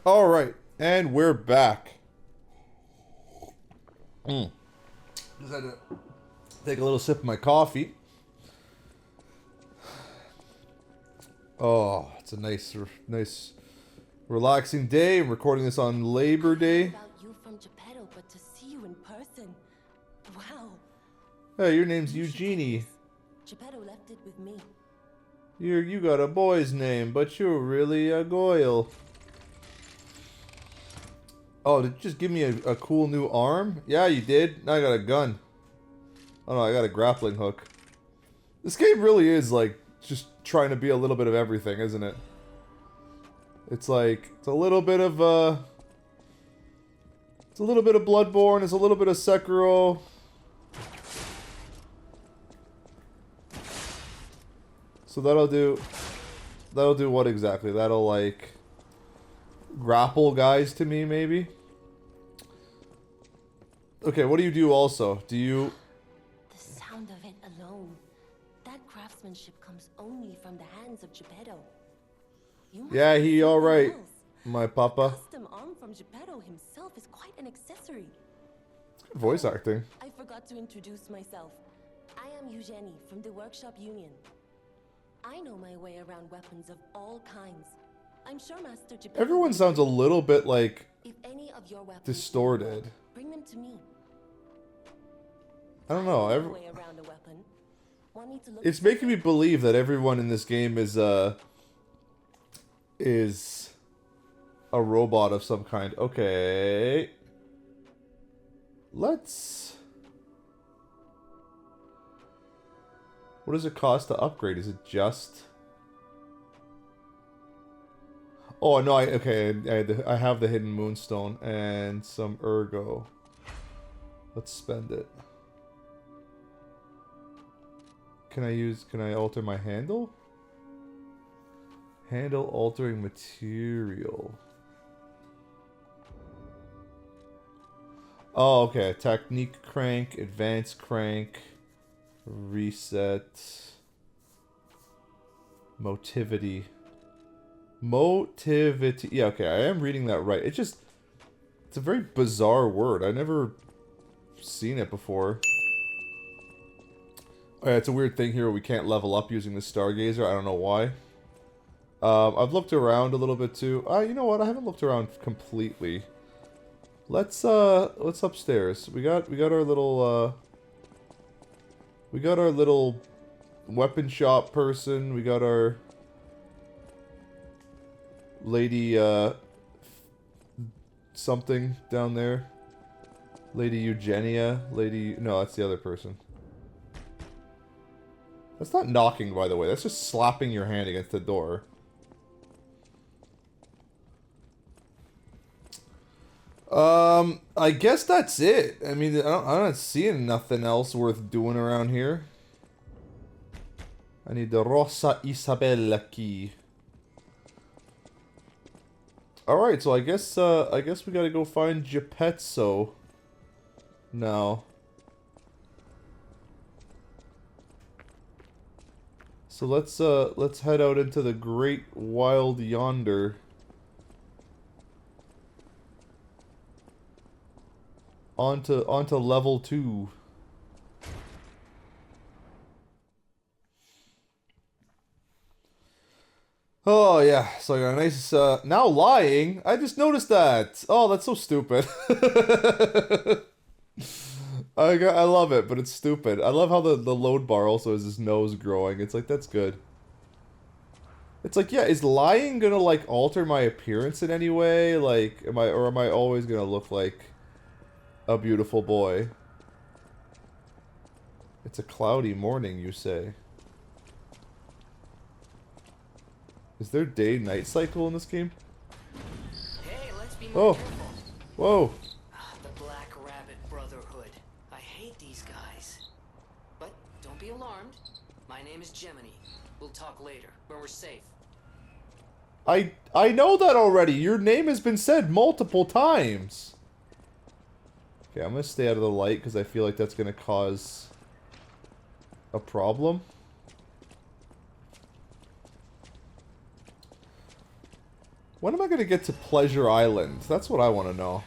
Alright, and we're back. Just had to take a little sip of my coffee. Oh, it's a nice, relaxing day. I'm recording this on Labor Day. About you from Geppetto, but to see you in person. Wow. Hey, your name's Eugenie. Geppetto left it with me. You got a boy's name, but you're really a goyle. Oh, did you just give me a cool new arm? Yeah, you did. Now I got a gun. Oh no, I got a grappling hook. This game really is like just trying to be a little bit of everything, isn't it? It's like it's a little bit of Bloodborne, it's a little bit of Sekiro. So that'll do what exactly? That'll like grapple guys to me maybe? Okay, what do you do also? Do you... The sound of it alone. That craftsmanship comes only from the hands of Geppetto. Yeah, he alright, my papa. Custom arm from Geppetto himself is quite an accessory. Good voice acting. I forgot to introduce myself. I am Eugenie from the Workshop Union. I know my way around weapons of all kinds. I'm sure Master Geppetto... Everyone sounds a little bit like if any of your weapons distorted. bring them to me. I don't know. Way around a weapon. One needs to look It's making me believe that everyone in this game is a robot of some kind. Okay. Let's... What does it cost to upgrade? Is it just... Oh, no, I have the hidden moonstone and some ergo. Let's spend it. Can I alter my handle? Handle altering material. Oh, okay. Technique crank, advanced crank, reset, motivity. Motivity. Yeah, okay, I am reading that right. It's a very bizarre word. I never seen it before. Oh, yeah, it's a weird thing here. We can't level up using the Stargazer. I don't know why. I've looked around a little bit too. You know what? I haven't looked around completely. Let's upstairs. We got our little weapon shop person. We got our lady something down there. Lady Eugenia. No, that's the other person. That's not knocking, by the way. That's just slapping your hand against the door. I guess that's it. I mean, I'm not seeing nothing else worth doing around here. I need the Rosa Isabella key. Alright, so I guess we gotta go find Geppetto now. So let's head out into the great wild yonder. Onto level 2. Oh yeah, so I got a nice now lying. I just noticed that. Oh, that's so stupid. I love it, but it's stupid. I love how the load bar also has his nose growing. It's like, that's good. It's like, yeah, is lying gonna like alter my appearance in any way? Like, am I always gonna look like a beautiful boy? It's a cloudy morning, you say. Is there day-night cycle in this game? Hey, let's be more careful. Whoa. The Black Rabbit Brotherhood. I hate these guys. But don't be alarmed. My name is Gemini. We'll talk later, when we're safe. I know that already. Your name has been said multiple times. Okay, I'm gonna stay out of the light because I feel like that's gonna cause a problem. When am I going to get to Pleasure Island? That's what I want to know.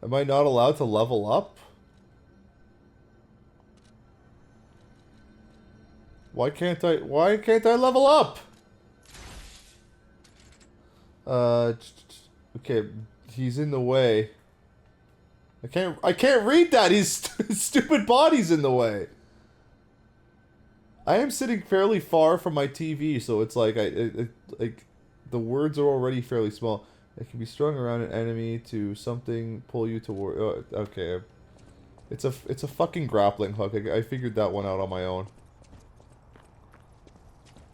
Am I not allowed to level up? Why can't I level up? Okay, he's in the way. I can't read that. His stupid body's in the way. I am sitting fairly far from my TV, so it's like like the words are already fairly small. It can be strung around an enemy to something, pull you toward. Oh, okay, it's a fucking grappling hook. I figured that one out on my own.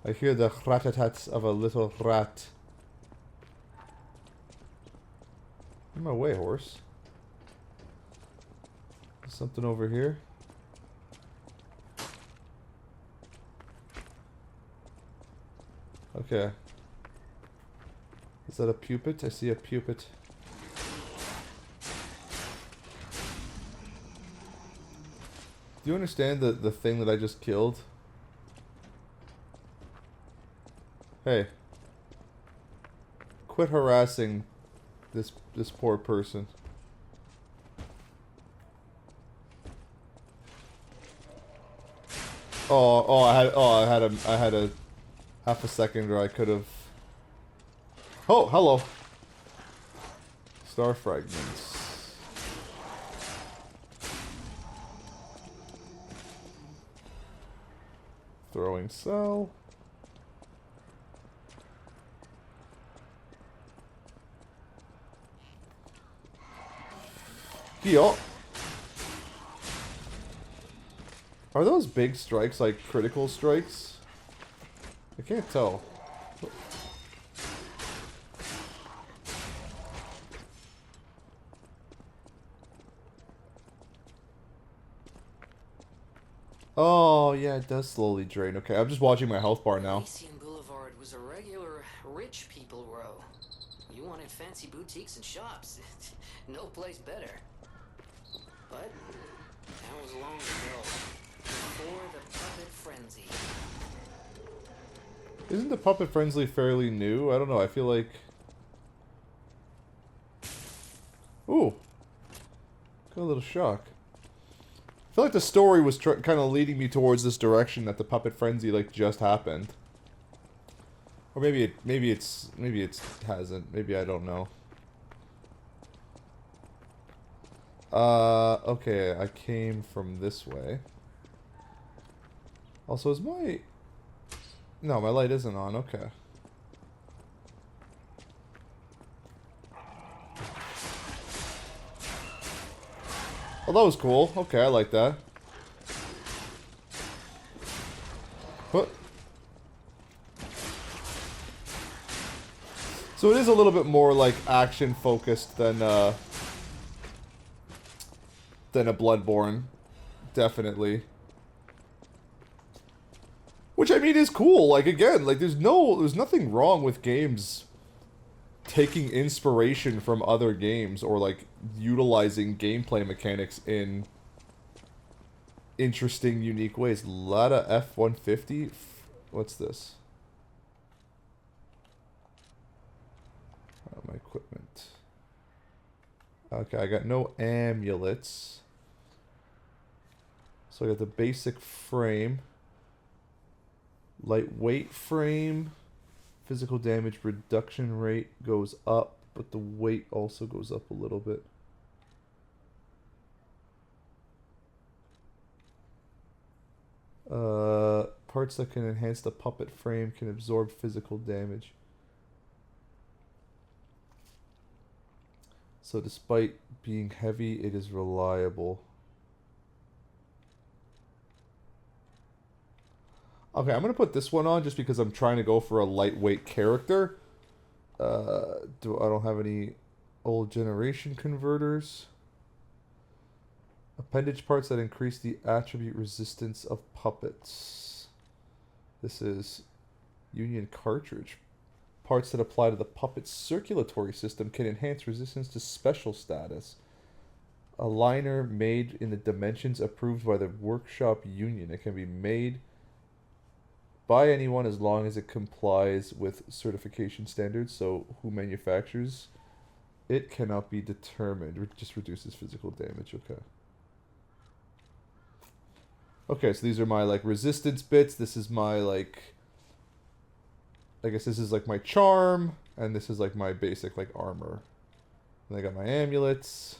I hear the rat-a-tats of a little rat. In my way, horse. There's something over here. Okay. Is that a pupet? I see a pupet. Do you understand the thing that I just killed? Hey. Quit harassing this poor person. I had a half a second where I could have. Oh, hello. Star fragments. Throwing cell. Yo. Are those big strikes like critical strikes? I can't tell. Oh, yeah, it does slowly drain. Okay, I'm just watching my health bar now. Elysian Boulevard was a regular rich people row. You wanted fancy boutiques and shops. No place better. But that was long ago. Before the puppet frenzy. Isn't the puppet frenzy fairly new? I don't know. I feel like. Ooh. Got a little shock. I feel like the story was kind of leading me towards this direction that the puppet frenzy like just happened. Or maybe it hasn't. Maybe I don't know. Okay, I came from this way. Also, is my... No, my light isn't on, okay. Oh, that was cool. Okay, I like that. What? So it is a little bit more like action focused than a Bloodborne, definitely. Which I mean is cool. Like again, like there's nothing wrong with games taking inspiration from other games or like utilizing gameplay mechanics in interesting, unique ways. Lada F-150. What's this? My equipment. Okay, I got no amulets. So I got the basic frame. Lightweight frame. Physical damage reduction rate goes up, but the weight also goes up a little bit. Parts that can enhance the puppet frame can absorb physical damage. So despite being heavy, it is reliable. Okay, I'm going to put this one on just because I'm trying to go for a lightweight character. I don't have any old generation converters. Appendage parts that increase the attribute resistance of puppets. This is Union cartridge parts that apply to the puppet's circulatory system can enhance resistance to special status. A liner made in the dimensions approved by the workshop union. It can be made by anyone as long as it complies with certification standards. So who manufactures it cannot be determined. It just reduces physical damage. Okay. Okay, so these are my, like, resistance bits. This is my, like... I guess this is, like, my charm. And this is, like, my basic, like, armor. And I got my amulets.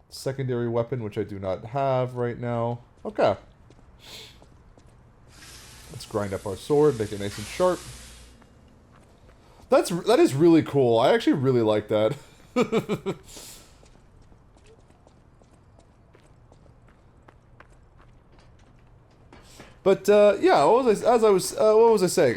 Secondary weapon, which I do not have right now. Okay. Let's grind up our sword, make it nice and sharp. That is really cool. I actually really like that. But yeah, what was I saying?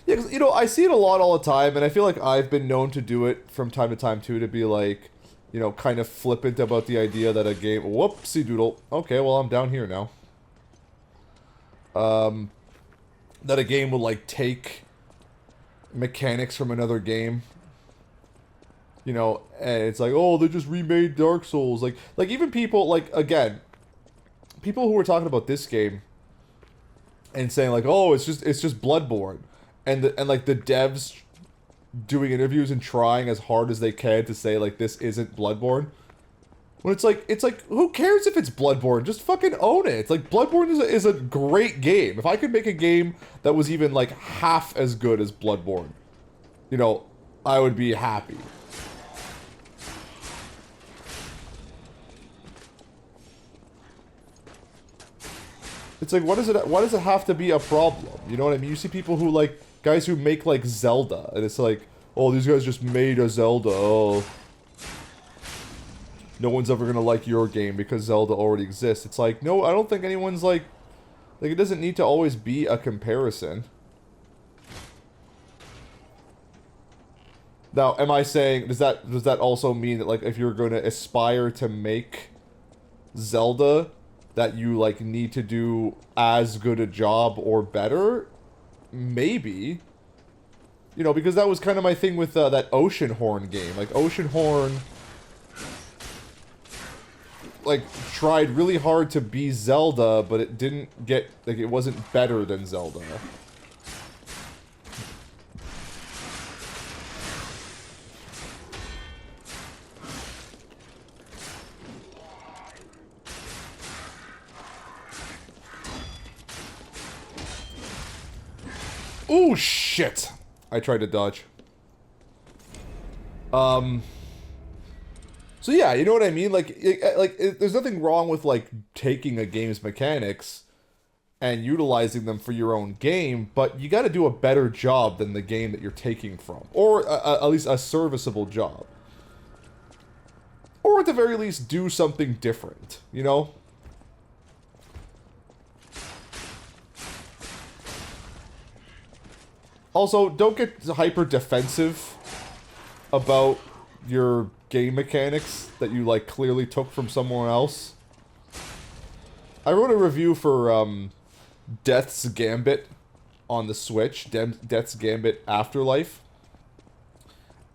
Yeah, 'cause, you know, I see it a lot all the time, and I feel like I've been known to do it from time to time too, to be like, you know, kind of flippant about the idea that a game. Whoopsie doodle. Okay, well, I'm down here now. That a game will, like, take mechanics from another game. You know, and it's like, oh, they just remade Dark Souls. Like even people, like, again, people who were talking about this game and saying, like, oh, it's just Bloodborne. And like, the devs doing interviews and trying as hard as they can to say, like, this isn't Bloodborne. When it's like, who cares if it's Bloodborne? Just fucking own it. It's like, Bloodborne is a great game. If I could make a game that was even, like, half as good as Bloodborne, you know, I would be happy. It's like, why does it have to be a problem? You know what I mean? You see people who, like, guys who make, like, Zelda, and it's like, oh, these guys just made a Zelda, oh. No one's ever gonna like your game because Zelda already exists. It's like, no, I don't think anyone's, like, it doesn't need to always be a comparison. Now, am I saying, does that also mean that, like, if you're gonna aspire to make Zelda, that you, like, need to do as good a job or better? Maybe. You know, because that was kind of my thing with that Oceanhorn game. Like, Oceanhorn, like, tried really hard to be Zelda, but it didn't get, like, it wasn't better than Zelda. Oh, shit! I tried to dodge. So yeah, you know what I mean? Like, there's nothing wrong with, like, taking a game's mechanics and utilizing them for your own game, but you gotta do a better job than the game that you're taking from. Or at least a serviceable job. Or at the very least, do something different, you know? Also, don't get hyper defensive about your game mechanics that you, like, clearly took from somewhere else. I wrote a review for Death's Gambit on the Switch, Death's Gambit Afterlife.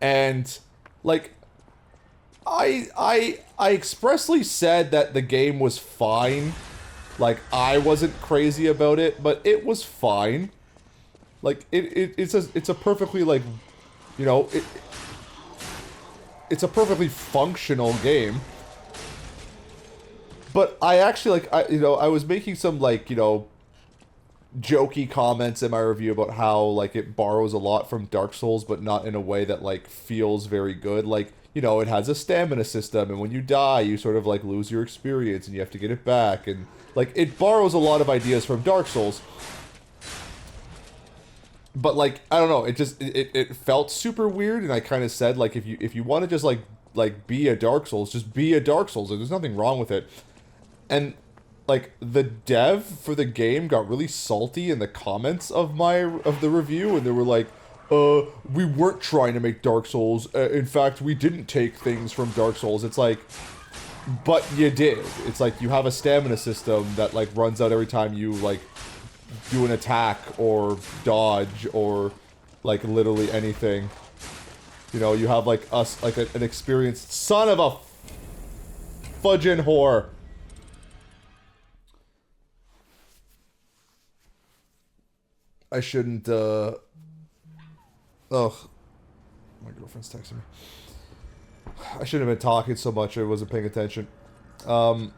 And, like, I expressly said that the game was fine. Like, I wasn't crazy about it, but it was fine. Like, it's a perfectly, like, you know, it's a perfectly functional game. But I actually, like, I was making some, like, you know, jokey comments in my review about how, like, it borrows a lot from Dark Souls, but not in a way that, like, feels very good. Like, you know, it has a stamina system, and when you die, you sort of, like, lose your experience, and you have to get it back, and, like, it borrows a lot of ideas from Dark Souls. But, like, I don't know, it felt super weird, and I kind of said, like, if you want to just, like, be a Dark Souls, just be a Dark Souls. Like, there's nothing wrong with it. And, like, the dev for the game got really salty in the comments of the review, and they were like, we weren't trying to make Dark Souls. In fact, we didn't take things from Dark Souls. It's like, but you did. It's like, you have a stamina system that, like, runs out every time you, like, do an attack, or dodge, or, like literally anything. You know, you have like us, like an experienced son of a fudging whore. I shouldn't, ugh. My girlfriend's texting me. I shouldn't have been talking so much, I wasn't paying attention. Oh,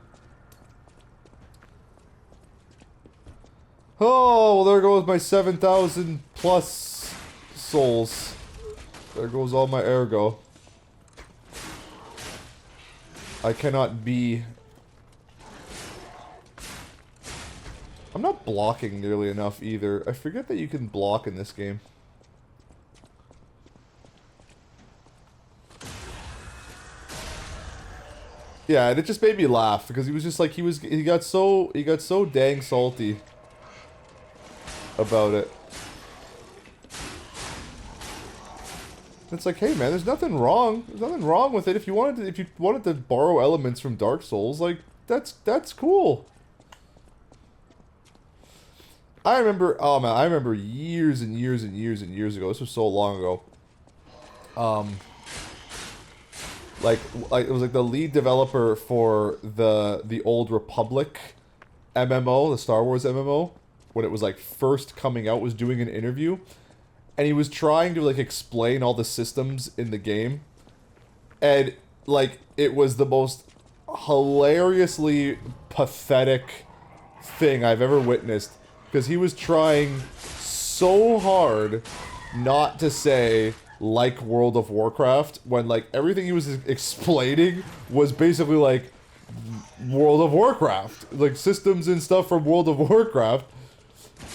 well, there goes my 7,000 plus souls. There goes all my ergo. I cannot be... I'm not blocking nearly enough either. I forget that you can block in this game. Yeah, and it just made me laugh because he was just like he got so dang salty about it. It's like, hey man, there's nothing wrong. There's nothing wrong with it. If you wanted to borrow elements from Dark Souls, like that's cool. I remember, oh man, I remember years and years and years and years ago. This was so long ago. Like it was like the lead developer for the Old Republic MMO, the Star Wars MMO, when it was like first coming out, was doing an interview, and he was trying to like explain all the systems in the game, and like it was the most hilariously pathetic thing I've ever witnessed. Because he was trying so hard not to say, like World of Warcraft, when, like, everything he was explaining was basically, like, World of Warcraft. Like, systems and stuff from World of Warcraft.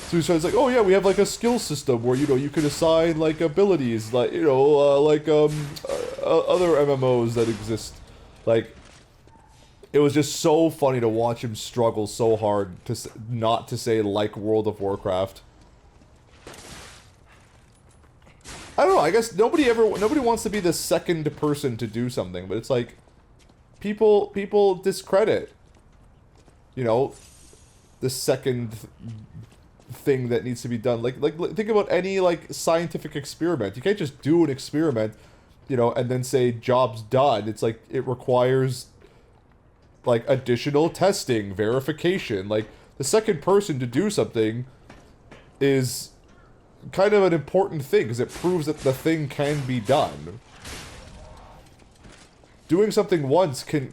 So he's like, oh yeah, we have, like, a skill system where, you know, you can assign, like, abilities, like, you know, other MMOs that exist. Like... It was just so funny to watch him struggle so hard to not to say like World of Warcraft. I don't know, I guess nobody wants to be the second person to do something, but it's like people discredit, you know, the second thing that needs to be done. Like think about any like scientific experiment. You can't just do an experiment, you know, and then say job's done. It's like it requires like additional testing, verification. Like the second person to do something is kind of an important thing because it proves that the thing can be done. Doing something once can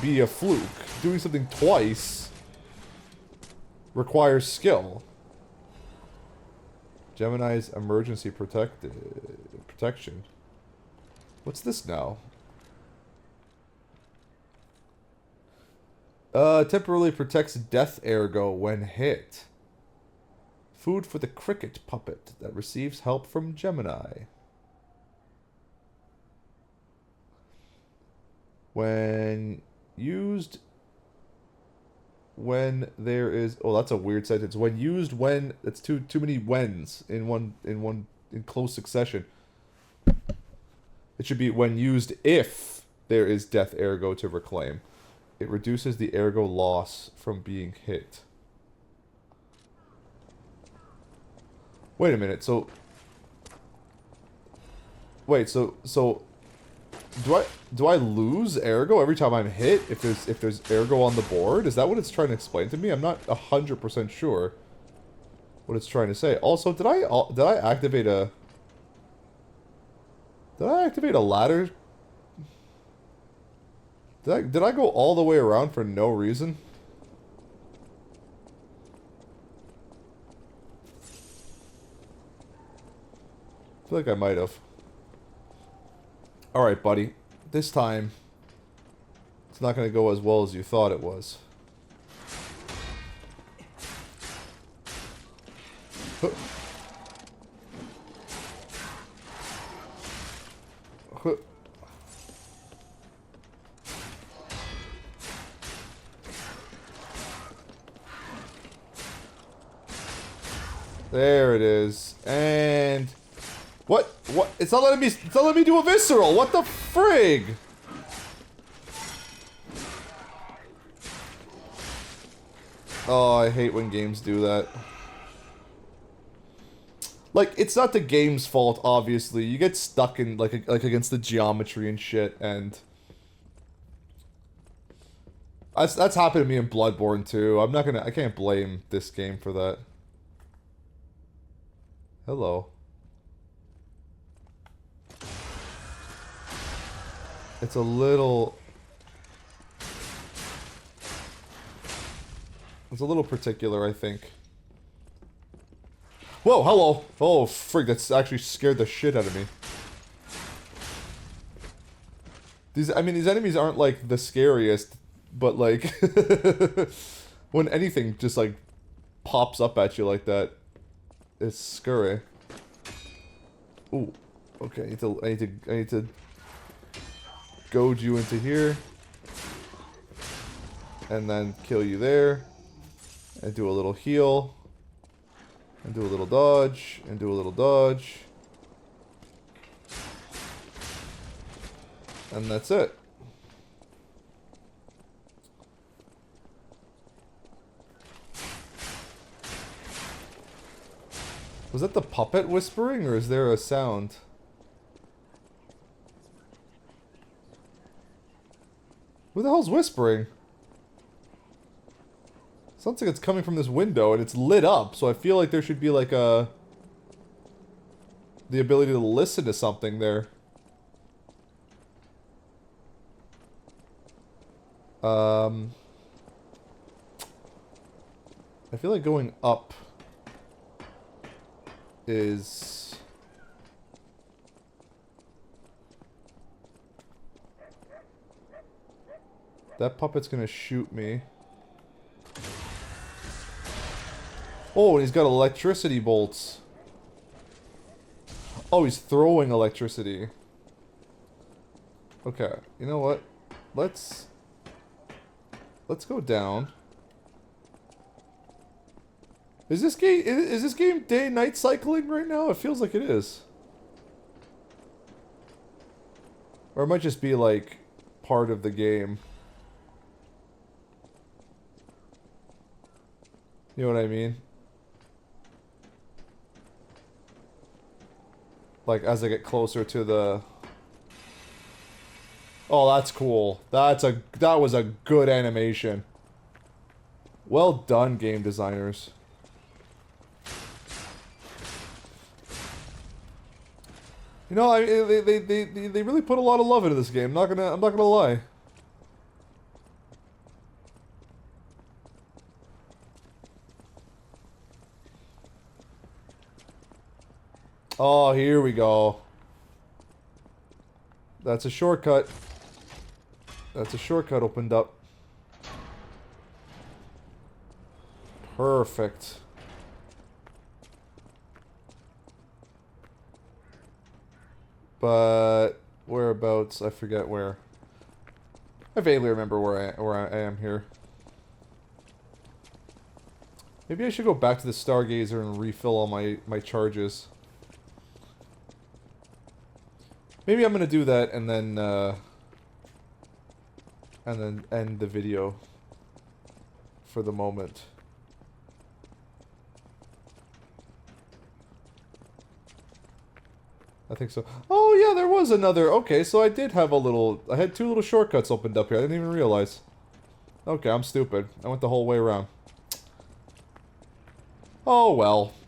be a fluke. Doing something twice requires skill. Gemini's emergency protection. What's this now? Temporarily protects death ergo when hit. Food for the cricket puppet that receives help from Gemini. When used... When there is... Oh, that's a weird sentence. When used when... That's too many whens in close succession. It should be when used if there is death ergo to reclaim. It reduces the ergo loss from being hit. Wait a minute, so... Wait, so do I lose ergo every time I'm hit if there's ergo on the board? Is that what it's trying to explain to me? I'm not 100% sure what it's trying to say. Also, did I activate a ladder? Did I go all the way around for no reason? I feel like I might have. Alright, buddy. This time, it's not going to go as well as you thought it was. Huh. Huh. There it is. And what? It's not letting me do a visceral. What the frig? Oh, I hate when games do that. Like, it's not the game's fault, obviously. You get stuck in, like against the geometry and shit, and... That's happened to me in Bloodborne, too. I can't blame this game for that. Hello. It's a little... It's a little particular, I think. Whoa, hello! Oh, frig, that's actually scared the shit out of me. These enemies aren't, like, the scariest, but, like... when anything just, like, pops up at you like that, it's scary. Ooh. Okay, I need to goad you into here. And then kill you there. And do a little heal. And do a little dodge. And do a little dodge. And that's it. Was that the puppet whispering, or is there a sound? Who the hell's whispering? Sounds like it's coming from this window, and it's lit up, so I feel like there should be like the ability to listen to something there. I feel like going up is... That puppet's gonna shoot me. Oh, and he's got electricity bolts. Oh, he's throwing electricity. Okay, you know what? Let's go down. Is this game day-night cycling right now? It feels like it is. Or it might just be like part of the game. You know what I mean? Like, as I get closer to the... Oh, that's cool. That was a good animation. Well done, game designers. You know, they really put a lot of love into this game. I'm not gonna lie. Oh, here we go. That's a shortcut. That's a shortcut opened up. Perfect. But whereabouts? I forget where. I vaguely remember where I am here. Maybe I should go back to the Stargazer and refill all my charges. Maybe I'm gonna do that and then end the video for the moment. I think so. Oh yeah, there was another. Okay, so I did have I had two little shortcuts opened up here. I didn't even realize. Okay, I'm stupid. I went the whole way around. Oh well.